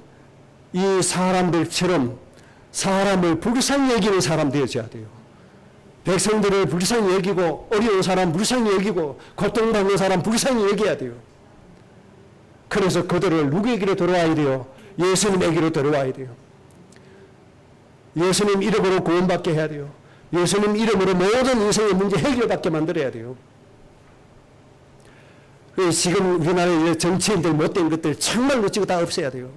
이 사람들처럼 사람을 불쌍히 여기는 사람 되어져야 돼요. 백성들을 불쌍히 여기고 어려운 사람 불쌍히 여기고 고통받는 사람 불쌍히 여겨야 돼요. 그래서 그들을 누구에게로 돌아와야 돼요? 예수님에게로 돌아와야 돼요. 예수님 이름으로 구원받게 해야 돼요. 예수님 이름으로 모든 인생의 문제 해결받게 만들어야 돼요. 지금 우리나라의 정치인들 못된 것들 정말로 지금 다 없애야 돼요.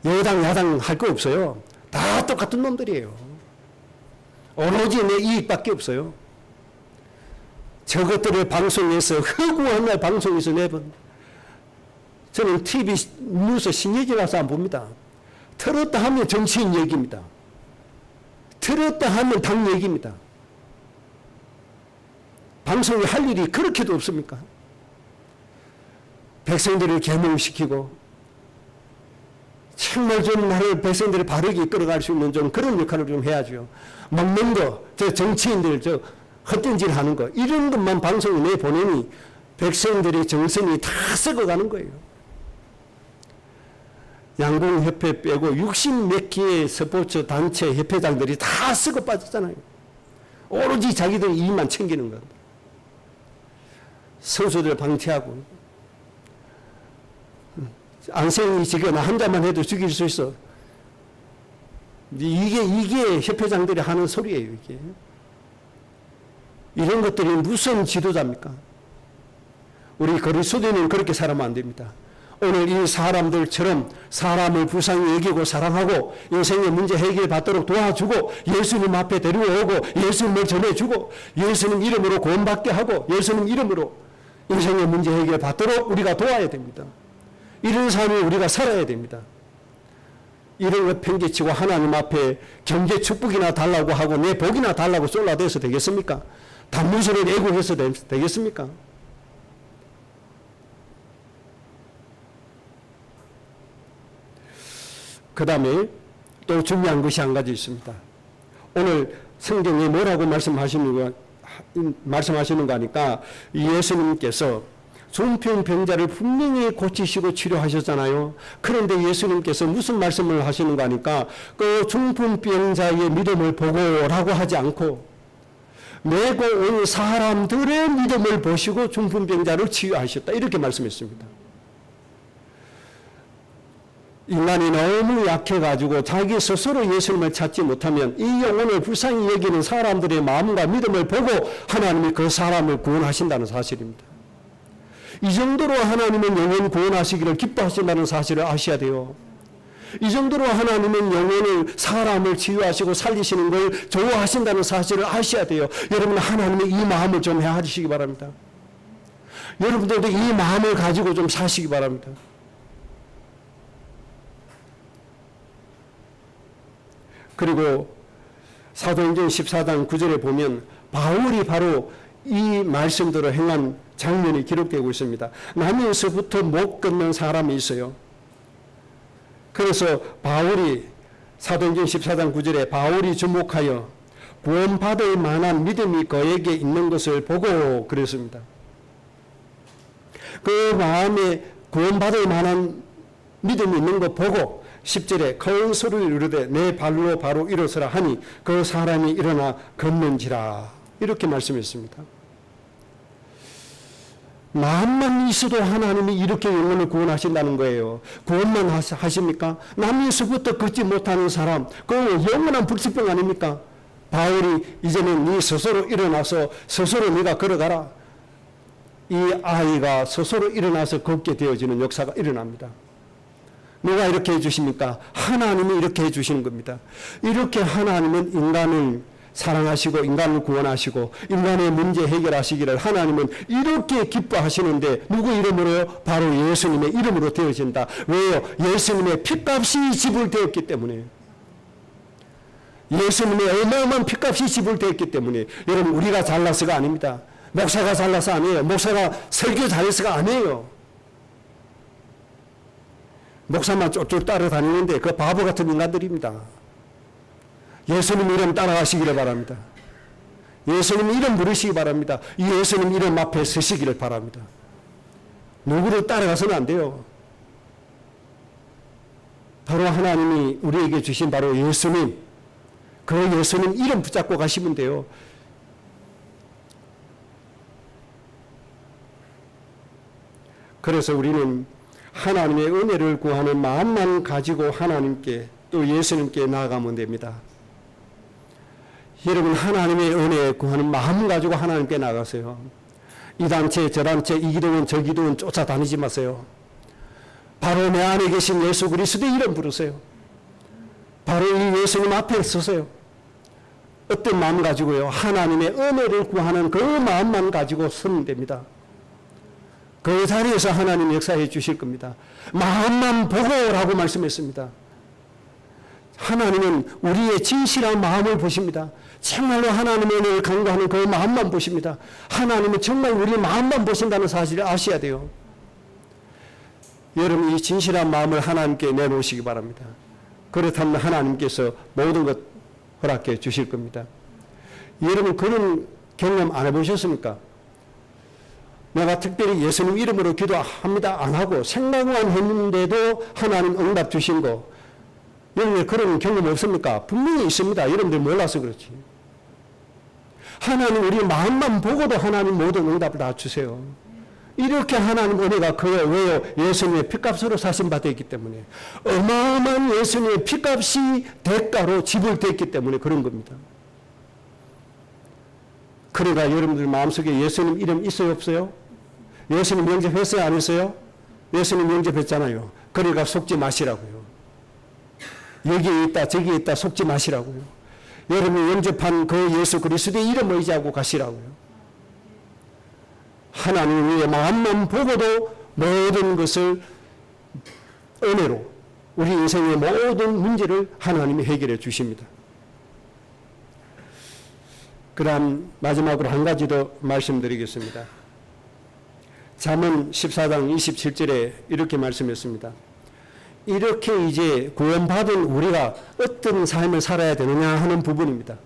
여당 야당 할 거 없어요. 다 똑같은 놈들이에요. 오로지 내 이익밖에 없어요. 저것들을 방송에서 허구한 날 방송에서 내본 저는 TV 뉴스 신예지라서 안 봅니다. 틀었다 하면 정치인 얘기입니다. 틀었다 하면 당 얘기입니다. 방송이 할 일이 그렇게도 없습니까? 백성들을 계몽시키고 정말 좀 나를 백성들을 바르게 끌어갈 수 있는 좀 그런 역할을 좀 해야죠. 먹는 거, 저 정치인들 저 헛된 짓 하는 거 이런 것만 방송에 내보내니 백성들의 정성이 다 썩어가는 거예요. 양궁협회 빼고 60몇 개의 스포츠 단체 협회장들이 다 썩어 빠졌잖아요. 오로지 자기들 이익만 챙기는 것. 선수들 방치하고 안생이 지금 한 잔만 해도 죽일 수 있어. 이게 협회장들이 하는 소리예요. 이게. 이런 것들이 무슨 지도자입니까? 우리 그리스도인은 그렇게 살아면 안 됩니다. 오늘 이 사람들처럼 사람을 불쌍히 여기고 사랑하고 인생의 문제 해결받도록 도와주고 예수님 앞에 데려오고 예수님을 전해주고 예수님 이름으로 구원받게 하고 예수님 이름으로 인생의 문제 해결받도록 우리가 도와야 됩니다. 이런 삶을 우리가 살아야 됩니다. 이런 것 팽개치고 하나님 앞에 경제 축복이나 달라고 하고 내 복이나 달라고 쏠라대서 되겠습니까? 단문스러운 애국해서 되겠습니까? 그 다음에 또 중요한 것이 한 가지 있습니다. 오늘 성경에 뭐라고 말씀하시는 거 하니까 예수님께서 중풍병자를 분명히 고치시고 치료하셨잖아요. 그런데 예수님께서 무슨 말씀을 하시는가 하니까 그 중풍병자의 믿음을 보고라고 하지 않고 메고 온 사람들의 믿음을 보시고 중풍병자를 치유하셨다. 이렇게 말씀했습니다. 인간이 너무 약해가지고 자기 스스로 예수님을 찾지 못하면 이 영혼을 불쌍히 여기는 사람들의 마음과 믿음을 보고 하나님이 그 사람을 구원하신다는 사실입니다. 이 정도로 하나님은 영혼 구원하시기를 기뻐하신다는 사실을 아셔야 돼요. 이 정도로 하나님은 영혼을 사람을 치유하시고 살리시는 걸 좋아하신다는 사실을 아셔야 돼요. 여러분 하나님의 이 마음을 좀 헤아리시기 바랍니다. 여러분들도 이 마음을 가지고 좀 사시기 바랍니다. 그리고 사도행전 14장 9절에 보면 바울이 바로 이 말씀대로 행한 장면이 기록되고 있습니다. 남에서부터 못 걷는 사람이 있어요. 그래서 바울이 사도행전 14장 9절에 바울이 주목하여 구원받을 만한 믿음이 그에게 있는 것을 보고 그랬습니다. 그 마음에 구원받을 만한 믿음이 있는 것 보고 10절에 큰 소리를 이르되 내 발로 바로 일어서라 하니 그 사람이 일어나 걷는지라 이렇게 말씀했습니다. 마음만 있어도 하나님이 이렇게 영혼을 구원하신다는 거예요. 구원만 하십니까? 남에서부터 걷지 못하는 사람, 그 영원한 불치병 아닙니까? 바울이 이제는 네 스스로 일어나서 스스로 네가 걸어가라. 이 아이가 스스로 일어나서 걷게 되어지는 역사가 일어납니다. 누가 이렇게 해주십니까? 하나님이 이렇게 해주시는 겁니다. 이렇게 하나님은 인간을 사랑하시고 인간을 구원하시고 인간의 문제 해결하시기를 하나님은 이렇게 기뻐하시는데 누구 이름으로요? 바로 예수님의 이름으로 되어진다. 왜요? 예수님의 핏값이 지불되었기 때문에. 예수님의 어마어마한 핏값이 지불되었기 때문에. 여러분, 우리가 잘나서가 아닙니다. 목사가 잘나서 아니에요. 목사가 설교 잘해서가 아니에요. 목사만 쫄쫄 따라다니는데 그 바보 같은 인간들입니다. 예수님 이름 따라가시기를 바랍니다. 예수님 이름 부르시기 바랍니다. 이 예수님 이름 앞에 서시기를 바랍니다. 누구를 따라가서는 안 돼요. 바로 하나님이 우리에게 주신 바로 예수님, 그 예수님 이름 붙잡고 가시면 돼요. 그래서 우리는 하나님의 은혜를 구하는 마음만 가지고 하나님께 또 예수님께 나아가면 됩니다. 여러분, 하나님의 은혜 구하는 마음 가지고 하나님께 나가세요. 이 단체 저 단체 이 기도원 저 기도원 쫓아다니지 마세요. 바로 내 안에 계신 예수 그리스도의 이름 부르세요. 바로 이 예수님 앞에 서세요. 어떤 마음 가지고요? 하나님의 은혜를 구하는 그 마음만 가지고 서면 됩니다. 그 자리에서 하나님 역사해 주실 겁니다. 마음만 보고라고 말씀했습니다. 하나님은 우리의 진실한 마음을 보십니다. 정말로 하나님의 은혜를 간구하는 그 마음만 보십니다. 하나님은 정말 우리의 마음만 보신다는 사실을 아셔야 돼요. 여러분, 이 진실한 마음을 하나님께 내놓으시기 바랍니다. 그렇다면 하나님께서 모든 것 허락해 주실 겁니다. 여러분, 그런 경험 안 해보셨습니까? 내가 특별히 예수님 이름으로 기도합니다 안 하고 생각만 했는데도 하나님 응답 주신 거, 여러분 그런 경험 없습니까? 분명히 있습니다. 여러분들 몰라서 그렇지. 하나님 우리 마음만 보고도 하나님 모든 응답을 다 주세요. 이렇게 하나님 은혜가 커요. 왜요? 예수님의 핏값으로 사신 바 되기 때문에. 어마어마한 예수님의 핏값이 대가로 지불됐기 때문에 그런 겁니다. 그러니까 여러분들 마음속에 예수님 이름 있어요 없어요? 예수님 영접했어요 안 했어요? 예수님 영접했잖아요. 그러니까 속지 마시라고요. 여기에 있다 저기에 있다 속지 마시라고요. 여러분이 영접한 그 예수 그리스도의 이름을 의지하고 가시라고요. 하나님 우리의 마음만 보고도 모든 것을 은혜로 우리 인생의 모든 문제를 하나님이 해결해 주십니다. 그 다음 마지막으로 한 가지 더 말씀드리겠습니다. 잠언 14장 27절에 이렇게 말씀했습니다. 이렇게 이제 구원받은 우리가 어떤 삶을 살아야 되느냐 하는 부분입니다.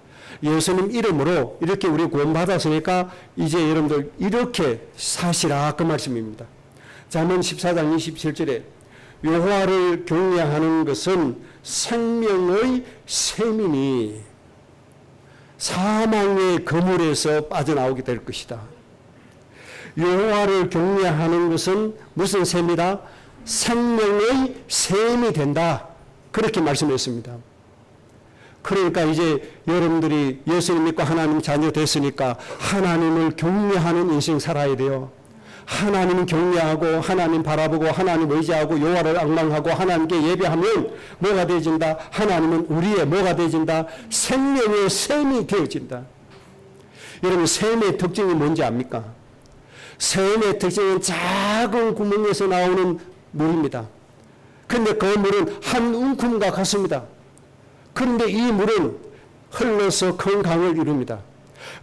예수님 이름으로 이렇게 우리 구원받았으니까 이제 여러분들 이렇게 사시라 그 말씀입니다. 잠언 14장 27절에 여호와를 경외하는 것은 생명의 샘이니 사망의 그물에서 빠져나오게 될 것이다. 여호와를 경외하는 것은 무슨 샘이다? 생명의 샘이 된다. 그렇게 말씀했습니다. 그러니까 이제 여러분들이 예수님 믿고 하나님 자녀 됐으니까 하나님을 경외하는 인생 살아야 돼요. 하나님을 경외하고 하나님 바라보고 하나님 의지하고 여호와를 앙망하고 하나님께 예배하면 뭐가 되어진다? 하나님은 우리의 뭐가 되어진다? 생명의 샘이 되어진다. 여러분 샘의 특징이 뭔지 압니까? 샘의 특징은 작은 구멍에서 나오는 물입니다. 그런데 그 물은 한 움큼과 같습니다. 그런데 이 물은 흘러서 큰 강을 이룹니다.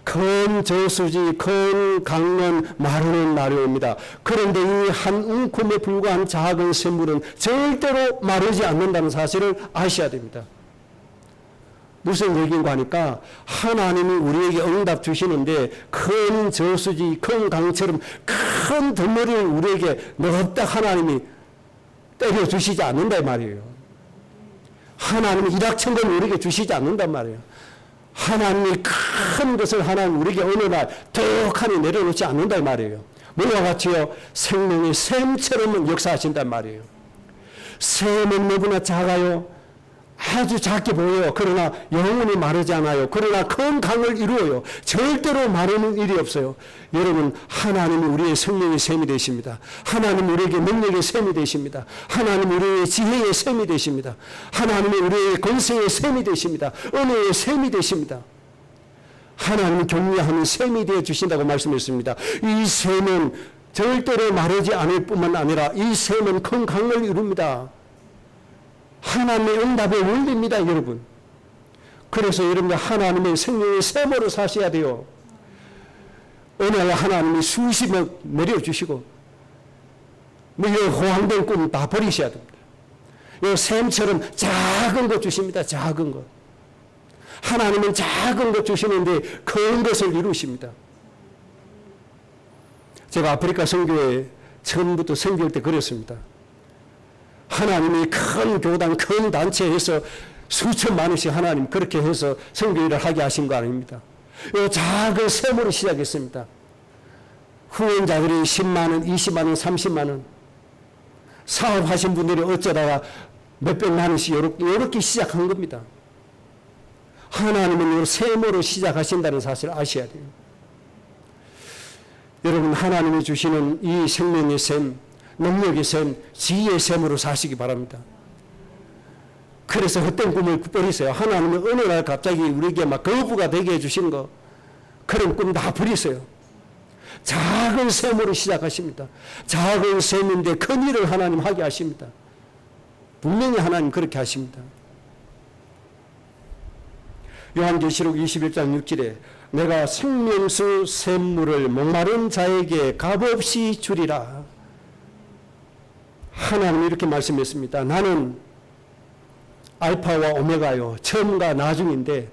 큰 저수지, 큰 강은 마르는 날이 옵니다. 그런데 이 한 움큼에 불과한 작은 샘물은 절대로 마르지 않는다는 사실을 아셔야 됩니다. 무슨 얘기인가 하니까 하나님이 우리에게 응답 주시는데 큰 저수지, 큰 강처럼 큰 덩어리를 우리에게 넣었다 하나님이 때려주시지 않는단 말이에요. 하나님이 일확천금을 우리에게 주시지 않는단 말이에요. 하나님이 큰 것을 하나님 우리에게 어느 날 덕하니 내려놓지 않는단 말이에요. 뭐와 같이요? 생명의 샘처럼 역사하신단 말이에요. 샘은 너무나 작아요. 아주 작게 보여요. 그러나 영원히 마르지 않아요. 그러나 큰 강을 이루어요. 절대로 마르는 일이 없어요. 여러분 하나님이 우리의 생명의 샘이 되십니다. 하나님 우리에게 능력의 샘이 되십니다. 하나님 우리의 지혜의 샘이 되십니다. 하나님이 우리의 권세의 샘이 되십니다. 은혜의 샘이 되십니다. 하나님 격려하는 셈이 되어 주신다고 말씀했습니다. 이 셈은 절대로 마르지 않을 뿐만 아니라 이 셈은 큰 강을 이룹니다. 하나님의 응답의 원리입니다, 여러분. 그래서 여러분이 하나님의 생명의 셈으로 사셔야 돼요. 어느 날 하나님이 수십억 내려주시고 이 호황된 꿈 다 버리셔야 됩니다. 이 샘처럼 작은 것 주십니다. 작은 것. 하나님은 작은 것 주시는데 큰 것을 이루십니다. 제가 아프리카 선교에 처음부터 선교할 때 그랬습니다. 하나님이 큰 교단, 큰 단체에서 수천만 원씩 하나님 그렇게 해서 선교일을 하게 하신 거 아닙니다. 이 작은 셈으로 시작했습니다. 후원자들이 10만 원, 20만 원, 30만 원. 사업하신 분들이 어쩌다가 몇백만 원씩 이렇게 시작한 겁니다. 하나님은 이 셈으로 시작하신다는 사실을 아셔야 돼요. 여러분, 하나님이 주시는 이 생명의 셈, 능력의 셈, 지혜의 셈으로 사시기 바랍니다. 그래서 헛된 꿈을 버리세요. 하나님은 어느 날 갑자기 우리에게 막 거부가 되게 해주신 거, 그런 꿈 다 버리세요. 작은 셈으로 시작하십니다. 작은 셈인데 큰 일을 하나님 하게 하십니다. 분명히 하나님 그렇게 하십니다. 요한계시록 21장 6절에 내가 생명수 샘물을 목마른 자에게 값없이 주리라. 하나님이 이렇게 말씀했습니다. 나는 알파와 오메가요, 처음과 나중인데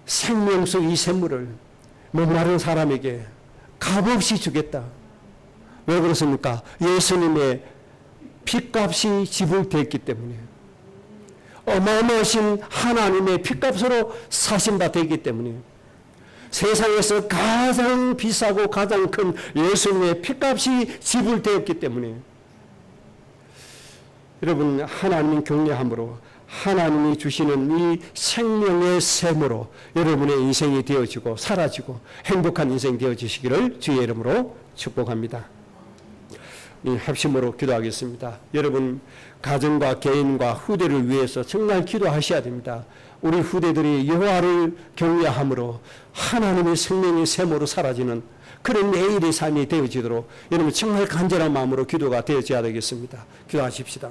생명수 이 샘물을 목마른 사람에게 값없이 주겠다. 왜 그렇습니까? 예수님의 핏값이 지불되었기 때문에, 어마어마하신 하나님의 핏값으로 사신 바 되기 때문에, 세상에서 가장 비싸고 가장 큰 예수님의 핏값이 지불되었기 때문에, 여러분, 하나님 격려함으로 하나님이 주시는 이 생명의 셈으로 여러분의 인생이 되어지고 사라지고 행복한 인생 되어지시기를 주의 이름으로 축복합니다. 합심으로 기도하겠습니다. 여러분, 가정과 개인과 후대를 위해서 정말 기도하셔야 됩니다. 우리 후대들이 여호와를 경외함으로 하나님의 생명의 셈으로 사라지는 그런 내일의 삶이 되어지도록 여러분 정말 간절한 마음으로 기도가 되어져야 되겠습니다. 기도하십시다.